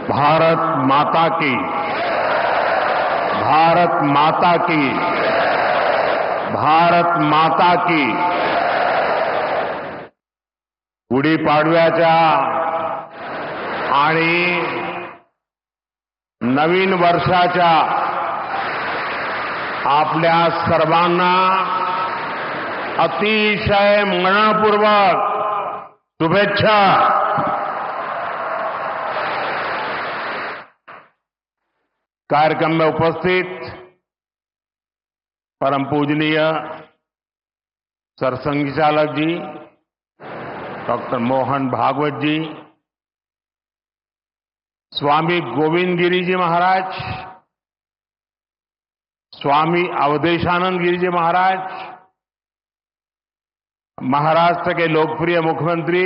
भारत माता की, भारत माता की, भारत माता की। गुढीपाडव्याच्या आणि नवीन वर्षाच्या आपल्या सर्वांना अतिशय मनपूर्वक शुभेच्छा। कार्यक्रम में उपस्थित परम पूजनीय सरसंघचालक जी डॉक्टर मोहन भागवत जी, स्वामी गोविंद गिरी जी महाराज, स्वामी अवधेशानंद गिरी जी महाराज, महाराष्ट्र के लोकप्रिय मुख्यमंत्री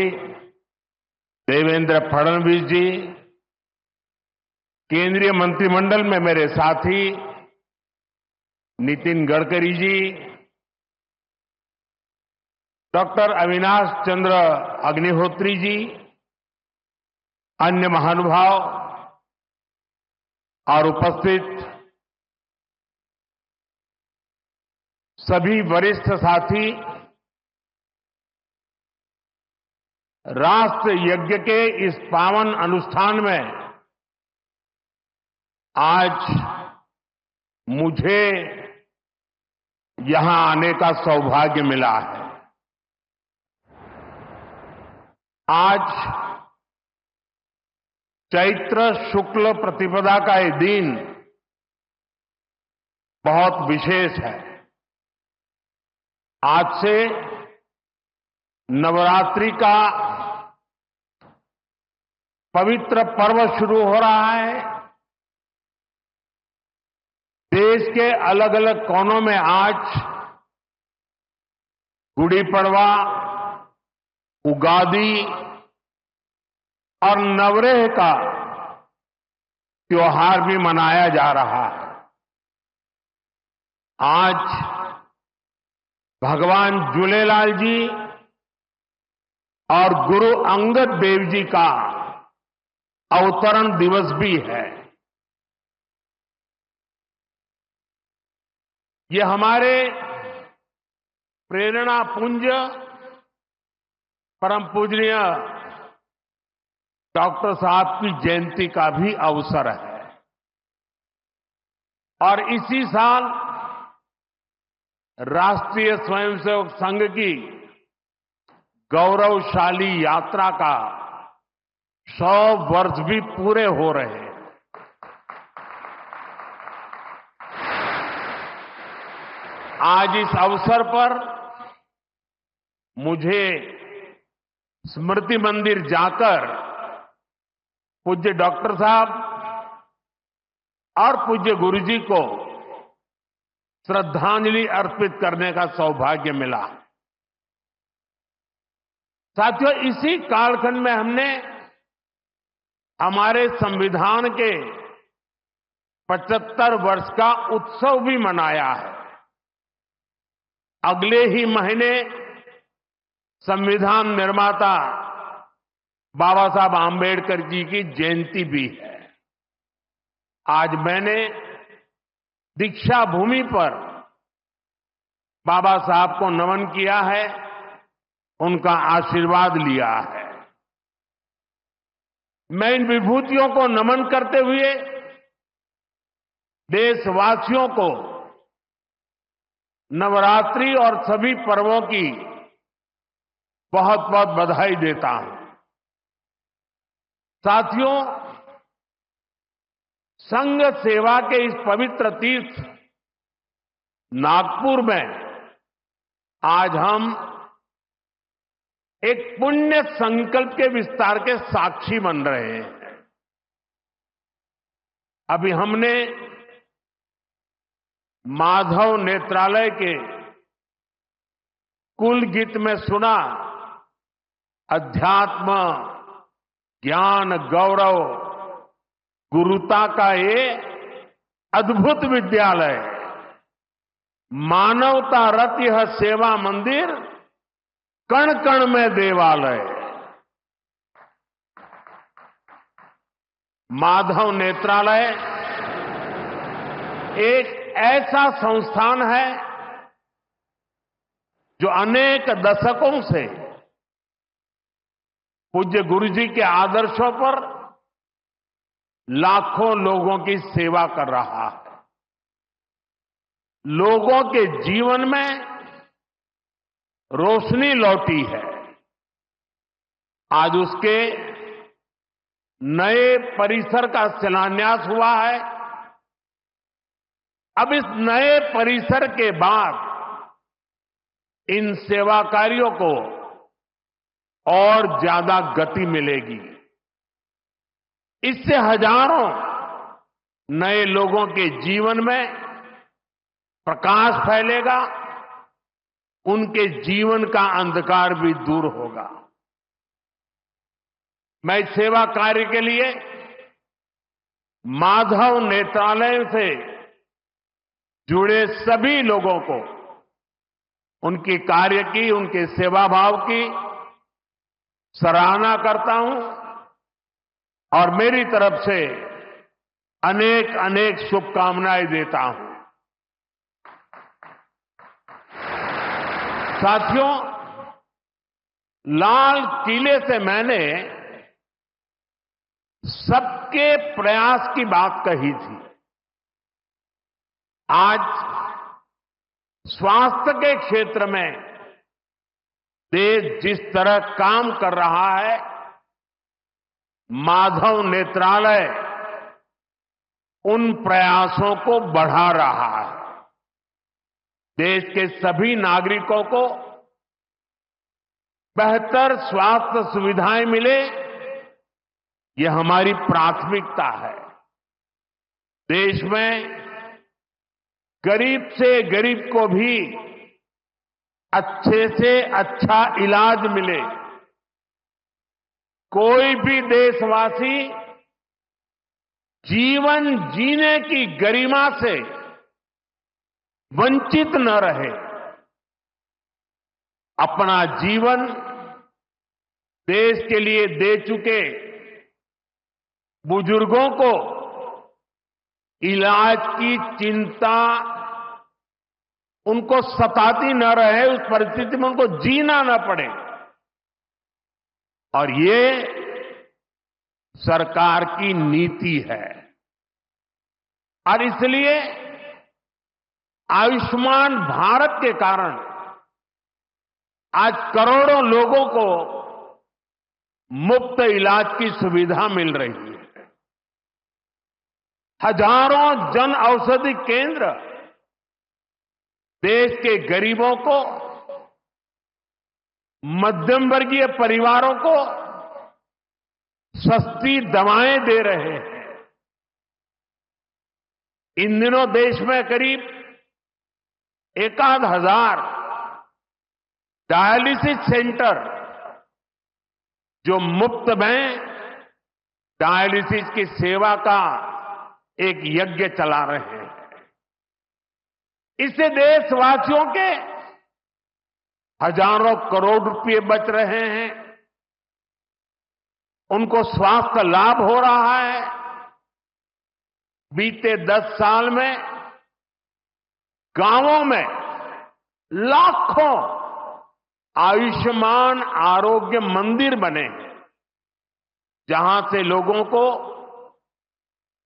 देवेंद्र फडणवीस जी, केंद्रीय मंत्रिमंडल में मेरे साथी नितिन गडकरी जी, डॉक्टर अविनाश चंद्र अग्निहोत्री जी, अन्य महानुभाव और उपस्थित सभी वरिष्ठ साथी, राष्ट्र यज्ञ के इस पावन अनुष्ठान में आज मुझे यहां आने का सौभाग्य मिला है। आज चैत्र शुक्ल प्रतिपदा का ये दिन बहुत विशेष है। आज से नवरात्रि का पवित्र पर्व शुरू हो रहा है। देश के अलग अलग कोनों में आज गुड़ी पड़वा, उगादी और नवरेह का त्योहार भी मनाया जा रहा है। आज भगवान झूलेलाल जी और गुरु अंगद देव जी का अवतरण दिवस भी है। ये हमारे प्रेरणा पुंज परम पूजनीय डॉक्टर साहब की जयंती का भी अवसर है और इसी साल राष्ट्रीय स्वयंसेवक संघ की गौरवशाली यात्रा का 100 वर्ष भी पूरे हो रहे हैं। आज इस अवसर पर मुझे स्मृति मंदिर जाकर पूज्य डॉक्टर साहब और पूज्य गुरुजी को श्रद्धांजलि अर्पित करने का सौभाग्य मिला। साथियों, इसी कालखंड में हमने हमारे संविधान के 75 वर्ष का उत्सव भी मनाया है। अगले ही महीने संविधान निर्माता बाबा साहब आंबेडकर जी की जयंती भी है। आज मैंने दीक्षा भूमि पर बाबा साहब को नमन किया है, उनका आशीर्वाद लिया है। मैं इन विभूतियों को नमन करते हुए देशवासियों को नवरात्रि और सभी पर्वों की बहुत बहुत बधाई देता हूं। साथियों, संघ सेवा के इस पवित्र तीर्थ नागपुर में आज हम एक पुण्य संकल्प के विस्तार के साक्षी बन रहे हैं। अभी हमने माधव नेत्रालय के कुल गीत में सुना, अध्यात्म, ज्ञान, गौरव, गुरुता का ये अद्भुत विद्यालय, मानवता रत यह सेवा मंदिर, कण कण में देवालय। माधव नेत्रालय एक ऐसा संस्थान है जो अनेक दशकों से पूज्य गुरु जी के आदर्शों पर लाखों लोगों की सेवा कर रहा है। लोगों के जीवन में रोशनी लौटी है। आज उसके नए परिसर का शिलान्यास हुआ है। अब इस नए परिसर के बाद इन सेवा कार्यों को और ज्यादा गति मिलेगी। इससे हजारों नए लोगों के जीवन में प्रकाश फैलेगा, उनके जीवन का अंधकार भी दूर होगा। मैं इस सेवा कार्य के लिए माधव नेत्रालय से जुड़े सभी लोगों को उनकी कार्य की, उनके सेवा भाव की सराहना करता हूं और मेरी तरफ से अनेक अनेक शुभकामनाएं देता हूं। साथियों, लाल किले से मैंने सबके प्रयास की बात कही थी। आज स्वास्थ्य के क्षेत्र में देश जिस तरह काम कर रहा है, माधव नेत्रालय उन प्रयासों को बढ़ा रहा है। देश के सभी नागरिकों को बेहतर स्वास्थ्य सुविधाएं मिले, यह हमारी प्राथमिकता है। देश में गरीब से गरीब को भी अच्छे से अच्छा इलाज मिले। कोई भी देशवासी जीवन जीने की गरिमा से वंचित न रहे। अपना जीवन देश के लिए दे चुके बुजुर्गों को इलाज की चिंता उनको सताती न रहे, उस परिस्थिति में उनको जीना न पड़े। और ये सरकार की नीति है। और इसलिए आयुष्मान भारत के कारण आज करोड़ों लोगों को मुफ्त इलाज की सुविधा मिल रही है। हजारों जन औषधि केंद्र देश के गरीबों को, मध्यम वर्गीय परिवारों को सस्ती दवाएं दे रहे हैं। इन दिनों देश में करीब 1,000 डायलिसिस सेंटर जो मुफ्त में डायलिसिस की सेवा का एक यज्ञ चला रहे हैं। इससे देशवासियों के हजारों करोड़ रुपए बच रहे हैं। उनको स्वास्थ्य लाभ हो रहा है। बीते 10 साल में गांवों में लाखों आयुष्मान आरोग्य मंदिर बने हैं, जहां से लोगों को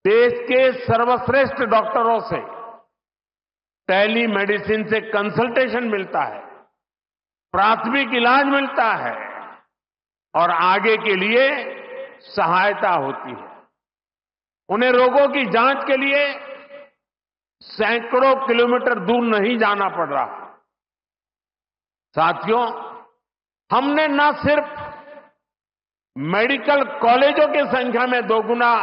देश के सर्वश्रेष्ठ डॉक्टरों से टेली मेडिसिन से कंसल्टेशन मिलता है, प्राथमिक इलाज मिलता है और आगे के लिए सहायता होती है। उन्हें रोगों की जांच के लिए सैकड़ों किलोमीटर दूर नहीं जाना पड़ रहा। साथियों, हमने न सिर्फ मेडिकल कॉलेजों की संख्या में 2 गुना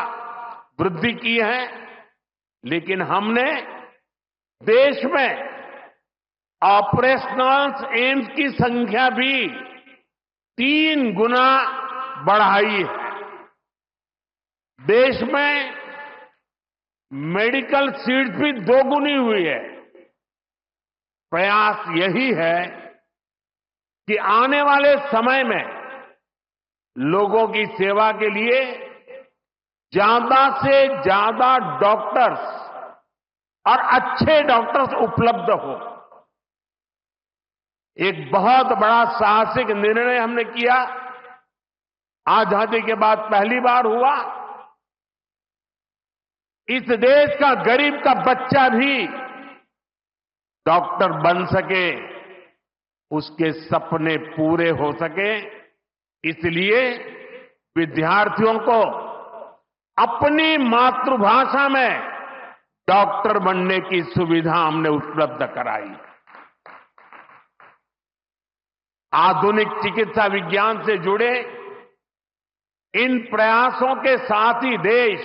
वृद्धि की है, लेकिन हमने देश में ऑपरेशनल एम्स की संख्या भी 3 गुना बढ़ाई है। देश में मेडिकल सीट्स भी 2 गुनी हुई है। प्रयास यही है कि आने वाले समय में लोगों की सेवा के लिए ज्यादा से ज्यादा डॉक्टर्स और अच्छे डॉक्टर्स उपलब्ध हो। एक बहुत बड़ा साहसिक निर्णय हमने किया। आजादी के बाद पहली बार हुआ, इस देश का गरीब का बच्चा भी डॉक्टर बन सके, उसके सपने पूरे हो सके। इसलिए विद्यार्थियों को अपनी मातृभाषा में डॉक्टर बनने की सुविधा हमने उपलब्ध कराई। आधुनिक चिकित्सा विज्ञान से जुड़े इन प्रयासों के साथ ही देश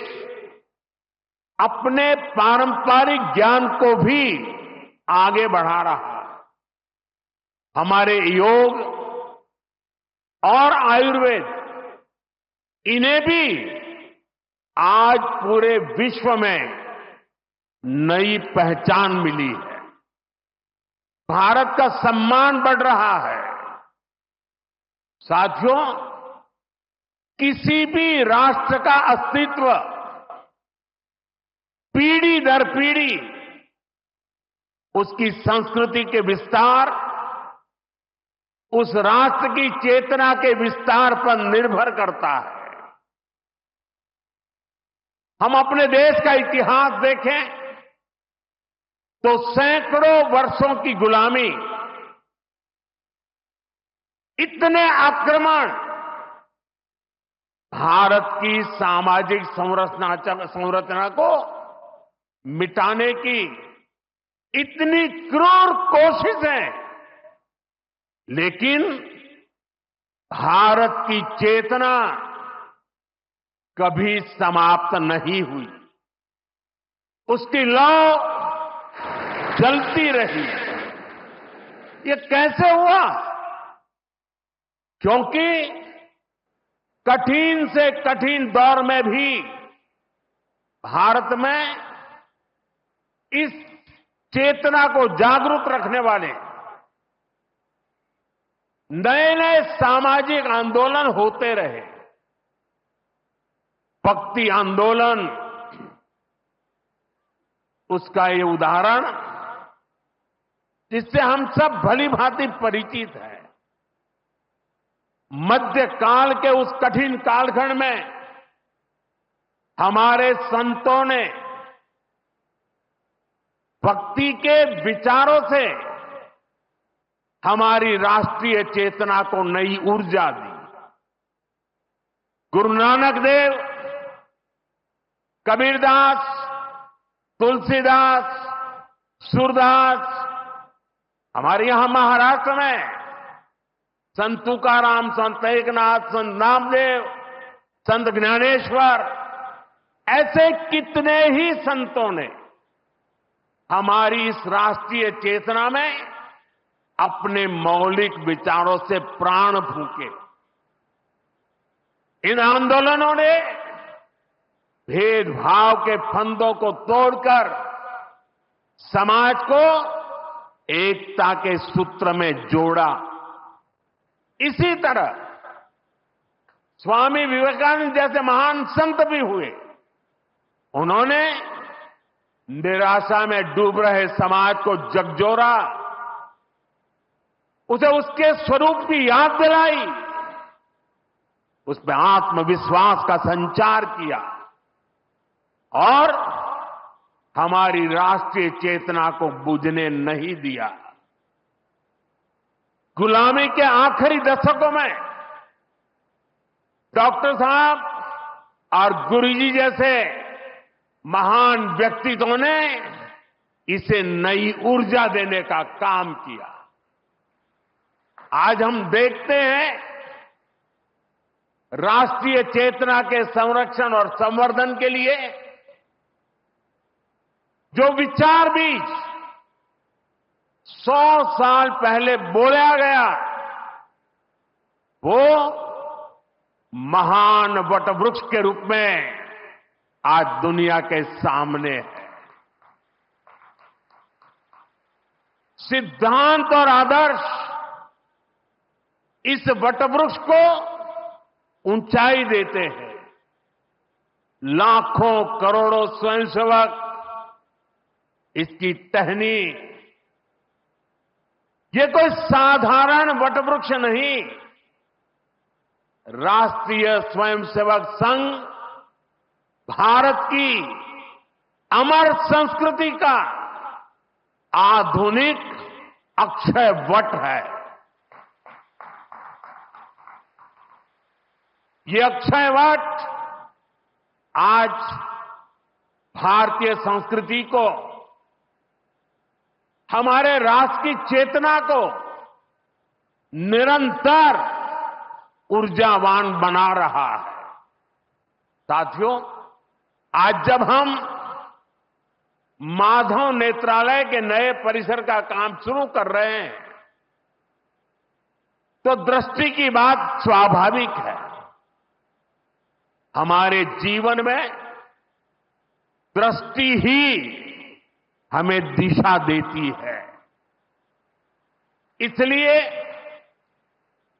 अपने पारंपरिक ज्ञान को भी आगे बढ़ा रहा है। हमारे योग और आयुर्वेद, इन्हें भी आज पूरे विश्व में नई पहचान मिली है। भारत का सम्मान बढ़ रहा है। साथियों, किसी भी राष्ट्र का अस्तित्व पीढ़ी दर पीढ़ी उसकी संस्कृति के विस्तार, उस राष्ट्र की चेतना के विस्तार पर निर्भर करता है। हम अपने देश का इतिहास देखें तो सैकड़ों वर्षों की गुलामी, इतने आक्रमण, भारत की सामाजिक संरचना को मिटाने की इतनी क्रूर कोशिशें, लेकिन भारत की चेतना कभी समाप्त नहीं हुई। उसकी लौ जलती रही। ये कैसे हुआ? क्योंकि कठिन से कठिन दौर में भी भारत में इस चेतना को जागरूक रखने वाले नए नए सामाजिक आंदोलन होते रहे। भक्ति आंदोलन उसका ये उदाहरण, जिससे हम सब भली भांति परिचित हैं। मध्यकाल के उस कठिन कालखंड में हमारे संतों ने भक्ति के विचारों से हमारी राष्ट्रीय चेतना को नई ऊर्जा दी। गुरु नानक देव, कबीरदास, तुलसीदास, सूरदास, हमारे यहां महाराष्ट्र में संत तुकाराम, संत एकनाथ, संत नामदेव, संत ज्ञानेश्वर, ऐसे कितने ही संतों ने हमारी इस राष्ट्रीय चेतना में अपने मौलिक विचारों से प्राण फूंके। इन आंदोलनों ने भेदभाव के फंदों को तोड़कर समाज को एकता के सूत्र में जोड़ा। इसी तरह स्वामी विवेकानंद जैसे महान संत भी हुए। उन्होंने निराशा में डूब रहे समाज को झकझोरा, उसे उसके स्वरूप की याद दिलाई, उसमें आत्मविश्वास का संचार किया और हमारी राष्ट्रीय चेतना को बुझने नहीं दिया। गुलामी के आखिरी दशकों में डॉक्टर साहब और गुरुजी जैसे महान व्यक्तित्वों ने इसे नई ऊर्जा देने का काम किया। आज हम देखते हैं राष्ट्रीय चेतना के संरक्षण और संवर्धन के लिए जो विचार बीज 100 साल पहले बोला गया, वो महान वटवृक्ष के रूप में आज दुनिया के सामने है। सिद्धांत और आदर्श इस वटवृक्ष को ऊंचाई देते हैं। लाखों करोड़ों स्वयंसेवक, इसकी टहनी, ये कोई साधारण वटवृक्ष नहीं, राष्ट्रीय स्वयंसेवक संघ भारत की अमर संस्कृति का आधुनिक अक्षय वट है। ये अक्षय वट आज भारतीय संस्कृति को, हमारे राष्ट्र की चेतना को निरंतर ऊर्जावान बना रहा है। साथियों, आज जब हम माधव नेत्रालय के नए परिसर का काम शुरू कर रहे हैं, तो दृष्टि की बात स्वाभाविक है। हमारे जीवन में दृष्टि ही हमें दिशा देती है। इसलिए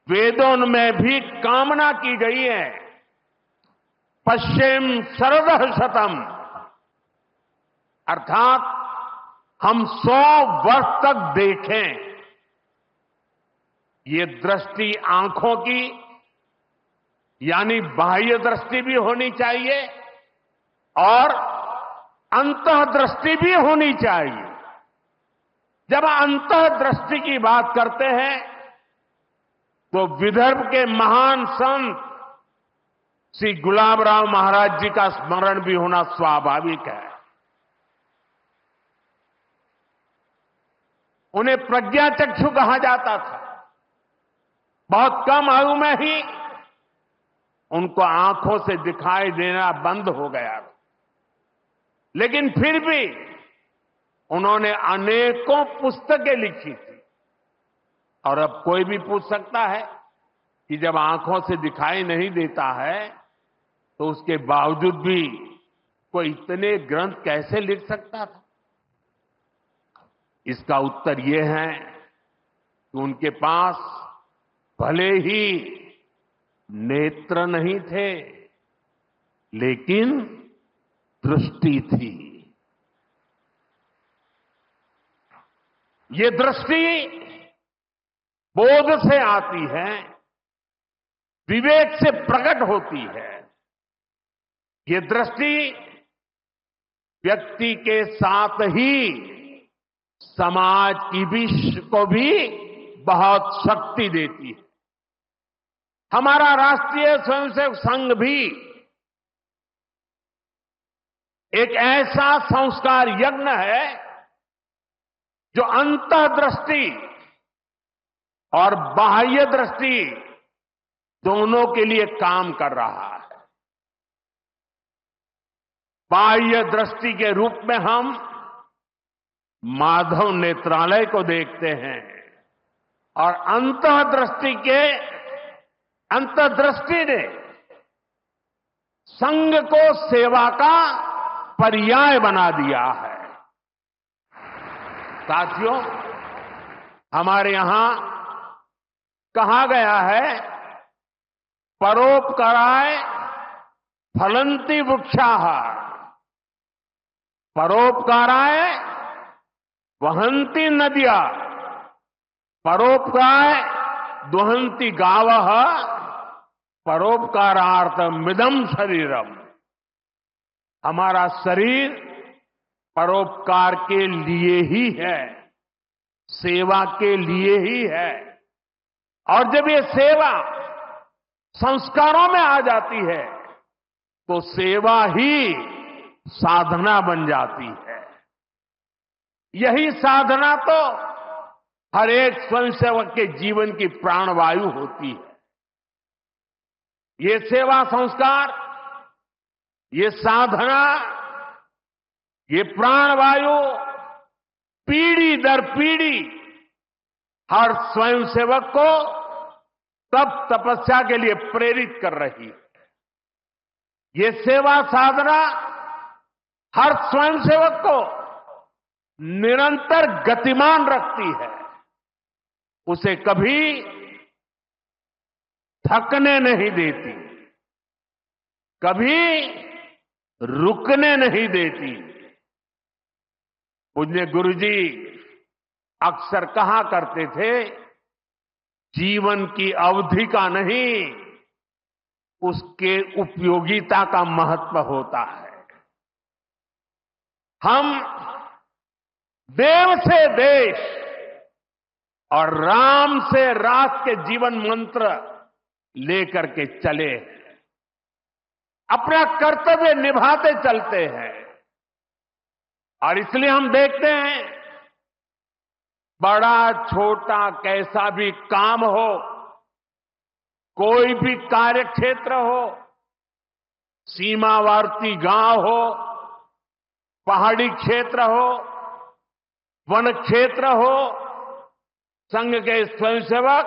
वेदों में भी कामना की गई है, पश्चिम शरदः शतम, अर्थात हम 100 वर्ष तक देखें। ये दृष्टि आंखों की यानी बाह्य दृष्टि भी होनी चाहिए और अंतः दृष्टि भी होनी चाहिए। जब अंतः दृष्टि की बात करते हैं तो विदर्भ के महान संत श्री गुलाबराव महाराज जी का स्मरण भी होना स्वाभाविक है। उन्हें प्रज्ञाचक्षु कहा जाता था। बहुत कम आयु में ही उनको आंखों से दिखाई देना बंद हो गया, लेकिन फिर भी उन्होंने अनेकों पुस्तकें लिखी थी। और अब कोई भी पूछ सकता है कि जब आंखों से दिखाई नहीं देता है तो उसके बावजूद भी कोई इतने ग्रंथ कैसे लिख सकता था? इसका उत्तर यह है कि उनके पास भले ही नेत्र नहीं थे, लेकिन दृष्टि थी। ये दृष्टि बोध से आती है, विवेक से प्रकट होती है। ये दृष्टि व्यक्ति के साथ ही समाज को भी बहुत शक्ति देती है। हमारा राष्ट्रीय स्वयंसेवक संघ भी एक ऐसा संस्कार यज्ञ है जो अंतर्दृष्टि और बाह्य दृष्टि दोनों के लिए काम कर रहा है। बाह्य दृष्टि के रूप में हम माधव नेत्रालय को देखते हैं और अंतर्दृष्टि ने संघ को सेवा का पर्याय बना दिया है। साथियों, हमारे यहां कहा गया है, परोपकाराय फलन्ति वृक्षाः, परोपकाराय वहन्ति नद्यः, परोपकाराय दुहन्ति गावः, परोपकारार्थमिदं शरीरम। हमारा शरीर परोपकार के लिए ही है, सेवा के लिए ही है। और जब ये सेवा संस्कारों में आ जाती है तो सेवा ही साधना बन जाती है। यही साधना तो हर एक स्वयंसेवक के जीवन की प्राणवायु होती है। ये सेवा संस्कार, ये साधना, ये प्राणवायु पीढ़ी दर पीढ़ी हर स्वयंसेवक को तप तपस्या के लिए प्रेरित कर रही है। ये सेवा साधना हर स्वयंसेवक को निरंतर गतिमान रखती है, उसे कभी थकने नहीं देती, कभी रुकने नहीं देती। पूज्य गुरुजी अक्सर कहा करते थे, जीवन की अवधि का नहीं, उसके उपयोगिता का महत्व होता है। हम देव से देश और राम से राष्ट्र के जीवन मंत्र लेकर के चले, अपना कर्तव्य निभाते चलते हैं। और इसलिए हम देखते हैं, बड़ा छोटा कैसा भी काम हो, कोई भी कार्य क्षेत्र हो, सीमावर्ती गांव हो, पहाड़ी क्षेत्र हो, वन क्षेत्र हो, संघ के स्वयंसेवक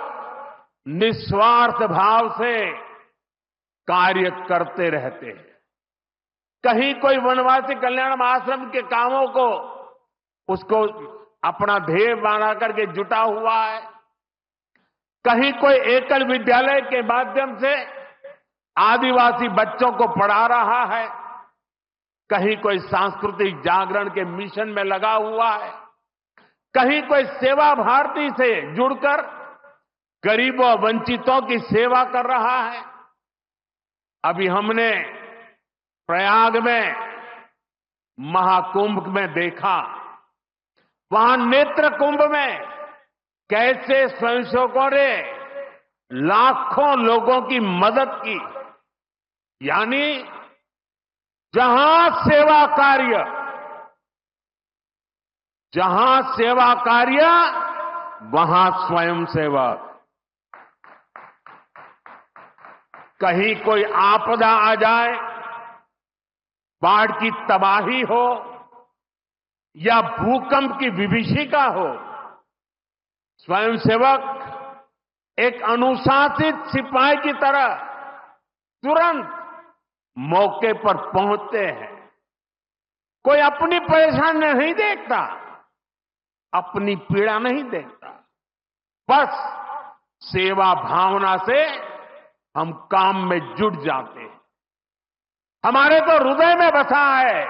निस्वार्थ भाव से कार्य करते रहते हैं। कहीं कोई वनवासी कल्याण आश्रम के कामों को उसको अपना ध्येय बना करके जुटा हुआ है, कहीं कोई एकल विद्यालय के माध्यम से आदिवासी बच्चों को पढ़ा रहा है, कहीं कोई सांस्कृतिक जागरण के मिशन में लगा हुआ है, कहीं कोई सेवा भारती से जुड़कर गरीबों वंचितों की सेवा कर रहा है। अभी हमने प्रयाग में महाकुंभ में देखा, वहां नेत्र कुंभ में कैसे स्वयंसेवकों ने लाखों लोगों की मदद की। यानी जहां सेवा कार्य वहां स्वयं सेवक। कहीं कोई आपदा आ जाए, बाढ़ की तबाही हो या भूकंप की विभीषिका हो, स्वयंसेवक एक अनुशासित सिपाही की तरह तुरंत मौके पर पहुंचते हैं। कोई अपनी परेशानी नहीं देखता, अपनी पीड़ा नहीं देखता, बस सेवा भावना से हम काम में जुट जाते हैं। हमारे तो हृदय में बसा है,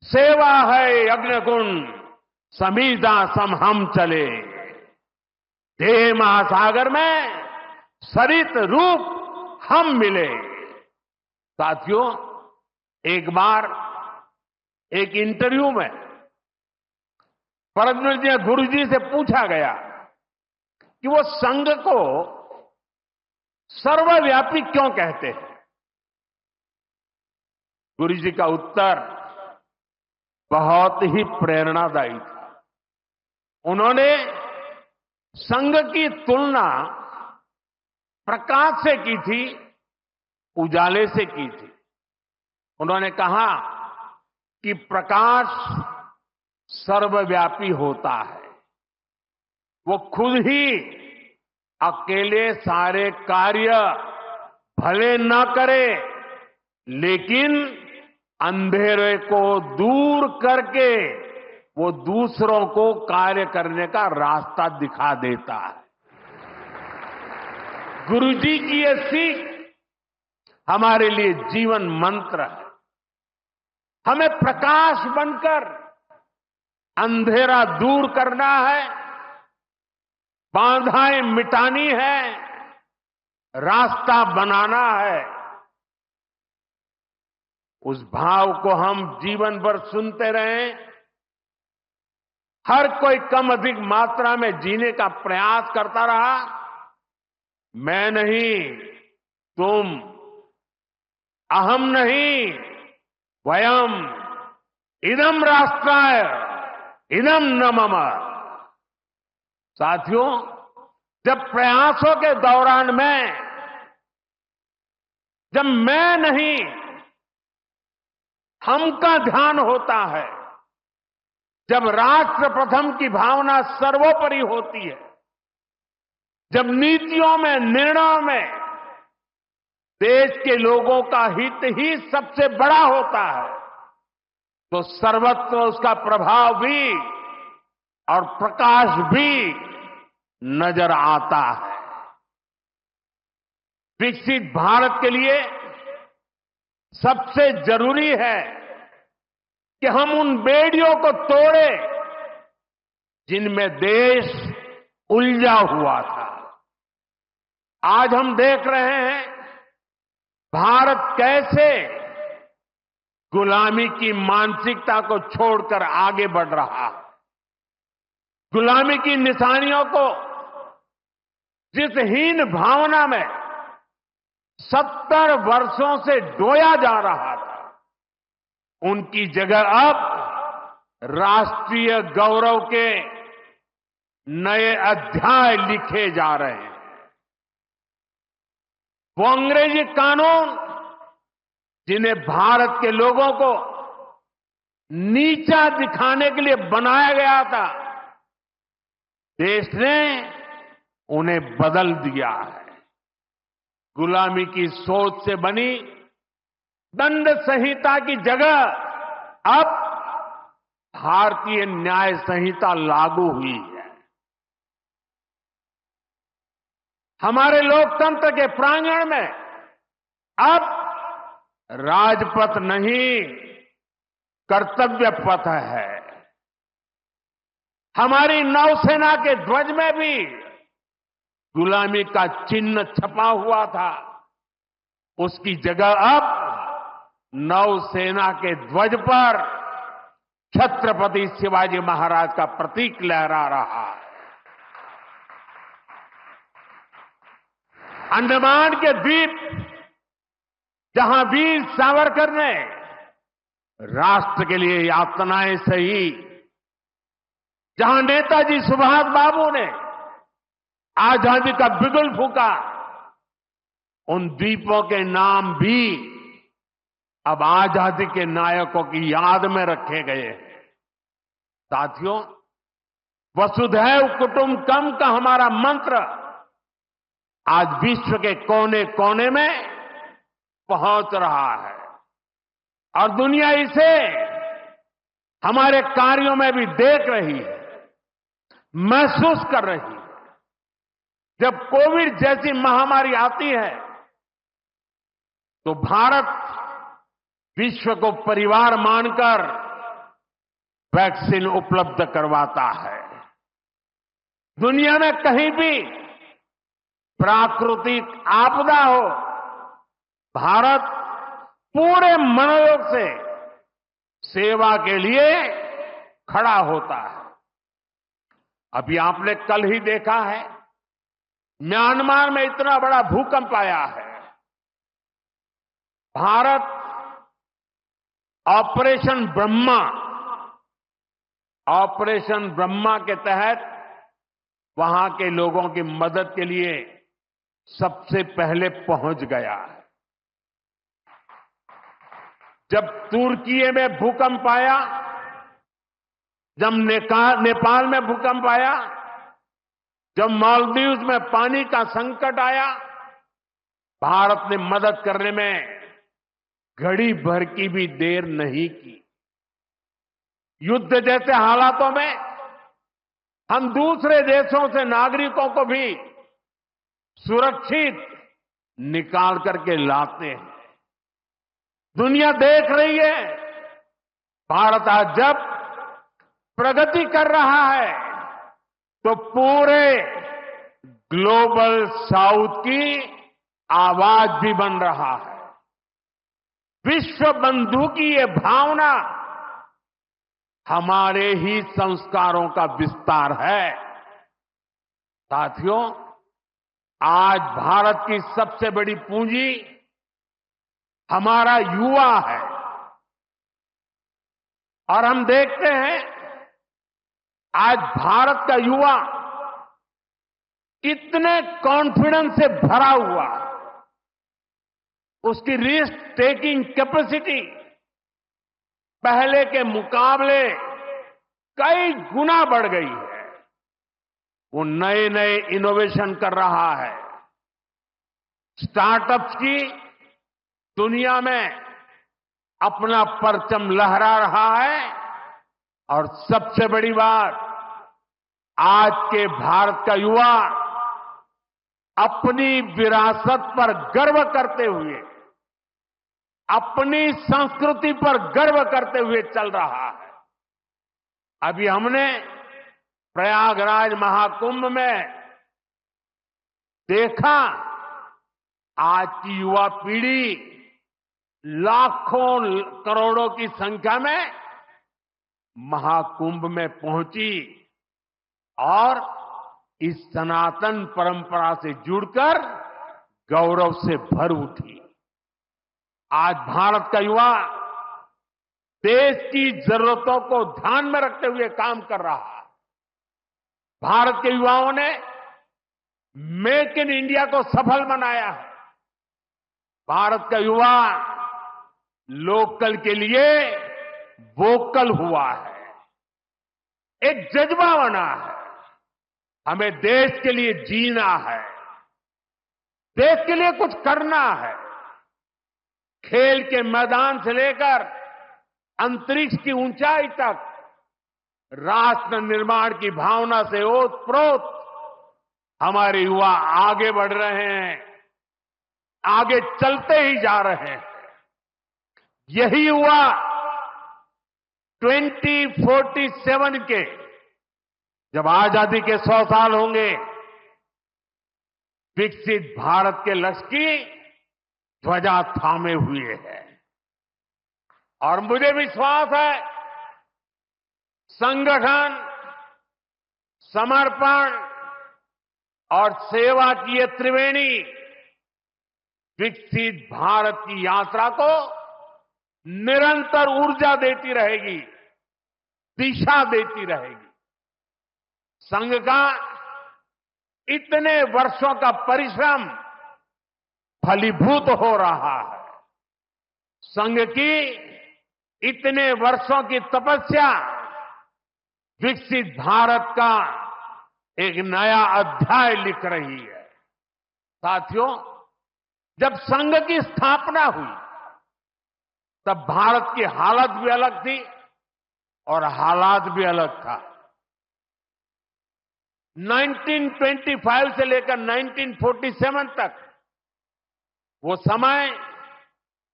सेवा है अग्निकुंड समीधा सम हम चले, देह महासागर में सरित रूप हम मिले। साथियों, एक बार एक इंटरव्यू में परमपूज्य गुरुजी से पूछा गया कि वो संघ को सर्वव्यापी क्यों कहते हैं। गुरुजी का उत्तर बहुत ही प्रेरणादायी था। उन्होंने संघ की तुलना प्रकाश से की थी, उजाले से की थी। उन्होंने कहा कि प्रकाश सर्वव्यापी होता है, वो खुद ही अकेले सारे कार्य भले न करे, लेकिन अंधेरे को दूर करके वो दूसरों को कार्य करने का रास्ता दिखा देता है। गुरुजी की ये सीख हमारे लिए जीवन मंत्र है। हमें प्रकाश बनकर अंधेरा दूर करना है, बाधाएं मिटानी है, रास्ता बनाना है। उस भाव को हम जीवन भर सुनते रहें, हर कोई कम अधिक मात्रा में जीने का प्रयास करता रहा। मैं नहीं, तुम, अहम नहीं, वयम, इदम राष्ट्राय, इदम न मम। साथियों, जब प्रयासों के दौरान जब मैं नहीं, हम का ध्यान होता है, जब राष्ट्र प्रथम की भावना सर्वोपरि होती है, जब नीतियों में, निर्णयों में देश के लोगों का हित ही सबसे बड़ा होता है, तो सर्वत्र उसका प्रभाव भी और प्रकाश भी नजर आता है। विकसित भारत के लिए सबसे जरूरी है कि हम उन बेड़ियों को तोड़े जिनमें देश उलझा हुआ था। आज हम देख रहे हैं भारत कैसे गुलामी की मानसिकता को छोड़कर आगे बढ़ रहा है। गुलामी की निशानियों को जिस हीन भावना में 70 वर्षों से डोया जा रहा था, उनकी जगह अब राष्ट्रीय गौरव के नए अध्याय लिखे जा रहे हैं। वो अंग्रेजी कानून जिन्हें भारत के लोगों को नीचा दिखाने के लिए बनाया गया था, देश ने उन्हें बदल दिया है। गुलामी की सोच से बनी दंड संहिता की जगह अब भारतीय न्याय संहिता लागू हुई है। हमारे लोकतंत्र के प्रांगण में अब राजपथ नहीं, कर्तव्य पथ है। हमारी नौसेना के ध्वज में भी गुलामी का चिन्ह छपा हुआ था, उसकी जगह अब नौसेना के ध्वज पर छत्रपति शिवाजी महाराज का प्रतीक लहरा रहा है। अंडमान के द्वीप जहां वीर सावरकर ने राष्ट्र के लिए यातनाएं सही, जहां नेताजी सुभाष बाबू ने आजादी का बिगुल फूंका, उन द्वीपों के नाम भी अब आजादी के नायकों की याद में रखे गए हैं। साथियों, वसुधैव कुटुंबकम का हमारा मंत्र आज विश्व के कोने कोने में पहुंच रहा है और दुनिया इसे हमारे कार्यों में भी देख रही है, महसूस कर रही है। जब कोविड जैसी महामारी आती है तो भारत विश्व को परिवार मानकर वैक्सीन उपलब्ध करवाता है। दुनिया में कहीं भी प्राकृतिक आपदा हो, भारत पूरे मनोयोग से सेवा के लिए खड़ा होता है। अभी आपने कल ही देखा है, म्यांमार में इतना बड़ा भूकंप आया है। भारत ऑपरेशन ब्रह्मा के तहत वहां के लोगों की मदद के लिए सबसे पहले पहुंच गया है। जब तुर्की में भूकंप आया, जब नेपाल में भूकंप आया, जब मालदीव्स में पानी का संकट आया, भारत ने मदद करने में घड़ी भर की भी देर नहीं की। युद्ध जैसे हालातों में हम दूसरे देशों से नागरिकों को भी सुरक्षित निकाल करके लाते हैं। दुनिया देख रही है, भारत आज जब प्रगति कर रहा है तो पूरे ग्लोबल साउथ की आवाज भी बन रहा है। विश्व बंधु की ये भावना हमारे ही संस्कारों का विस्तार है। साथियों, आज भारत की सबसे बड़ी पूंजी हमारा युवा है और हम देखते हैं आज भारत का युवा इतने कॉन्फिडेंस से भरा हुआ, उसकी रिस्क टेकिंग कैपेसिटी पहले के मुकाबले कई गुना बढ़ गई है। वो नए नए इनोवेशन कर रहा है, स्टार्टअप्स की दुनिया में अपना परचम लहरा रहा है और सबसे बड़ी बात, आज के भारत का युवा अपनी विरासत पर गर्व करते हुए अपनी संस्कृति पर गर्व करते हुए चल रहा है। अभी हमने प्रयागराज महाकुंभ में देखा, आज की युवा पीढ़ी लाखों करोड़ों की संख्या में महाकुंभ में पहुंची और इस सनातन परंपरा से जुड़कर गौरव से भर उठी। आज भारत का युवा देश की जरूरतों को ध्यान में रखते हुए काम कर रहा है। भारत के युवाओं ने मेक इन इंडिया को सफल बनाया है। भारत का युवा लोकल के लिए वोकल हुआ है, एक जज्बा बना है। हमें देश के लिए जीना है, देश के लिए कुछ करना है। खेल के मैदान से लेकर अंतरिक्ष की ऊंचाई तक राष्ट्र निर्माण की भावना से ओतप्रोत हमारे युवा आगे बढ़ रहे हैं, आगे चलते ही जा रहे हैं। यही युवा 2047 के जब आजादी के 100 साल होंगे, विकसित भारत के लक्ष्य की ध्वजा थामे हुए है। और मुझे विश्वास है, संगठन, समर्पण और सेवा की ये त्रिवेणी विकसित भारत की यात्रा को निरंतर ऊर्जा देती रहेगी, दिशा देती रहेगी। संघ का इतने वर्षों का परिश्रम फलीभूत हो रहा है। संघ की इतने वर्षों की तपस्या विकसित भारत का एक नया अध्याय लिख रही है। साथियों, जब संघ की स्थापना हुई तब भारत की हालत भी अलग थी और हालात भी अलग था। 1925 से लेकर 1947 तक वो समय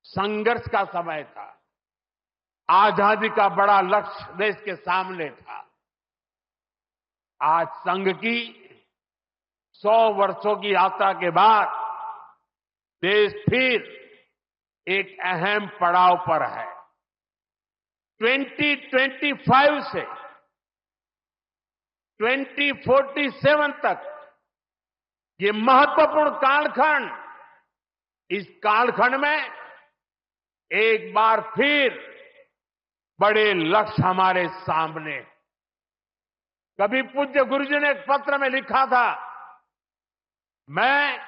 संघर्ष का समय था। आजादी का बड़ा लक्ष्य देश के सामने था। आज संघ की 100 वर्षों की यात्रा के बाद देश फिर एक अहम पड़ाव पर है। 2025 से 2047 तक ये महत्वपूर्ण कालखंड, इस कालखंड में एक बार फिर बड़े लक्ष्य हमारे सामने। कभी पूज्य गुरुजी ने एक पत्र में लिखा था, मैं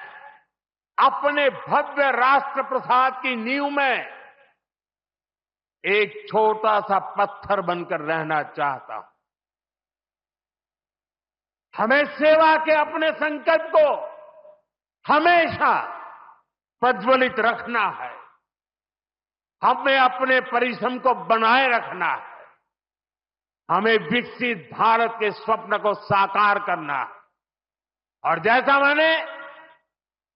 अपने भव्य राष्ट्र प्रसाद की नींव में एक छोटा सा पत्थर बनकर रहना चाहता हूं। हमें सेवा के अपने संकल्प को हमेशा प्रज्वलित रखना है। हमें अपने परिश्रम को बनाए रखना है। हमें विकसित भारत के स्वप्न को साकार करना है। और जैसा मैंने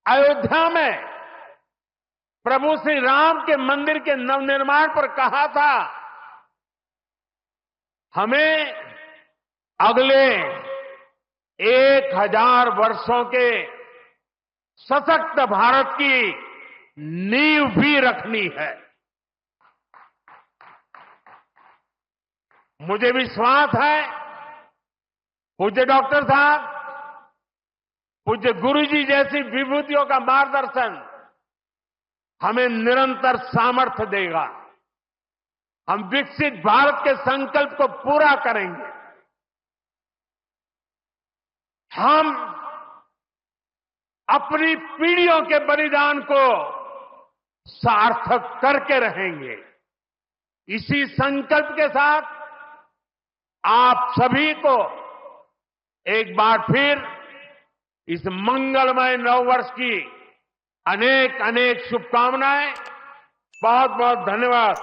अयोध्या में प्रभु श्री राम के मंदिर के नवनिर्माण पर कहा था, हमें अगले 1000 वर्षों के सशक्त भारत की नींव भी रखनी है। मुझे विश्वास है, पूज्य डॉक्टर साहब, पूज्य गुरुजी जैसी विभूतियों का मार्गदर्शन हमें निरंतर सामर्थ्य देगा। हम विकसित भारत के संकल्प को पूरा करेंगे। हम अपनी पीढ़ियों के बलिदान को सार्थक करके रहेंगे। इसी संकल्प के साथ आप सभी को एक बार फिर इस मंगलमय नववर्ष की अनेक अनेक शुभकामनाएं। बहुत बहुत धन्यवाद।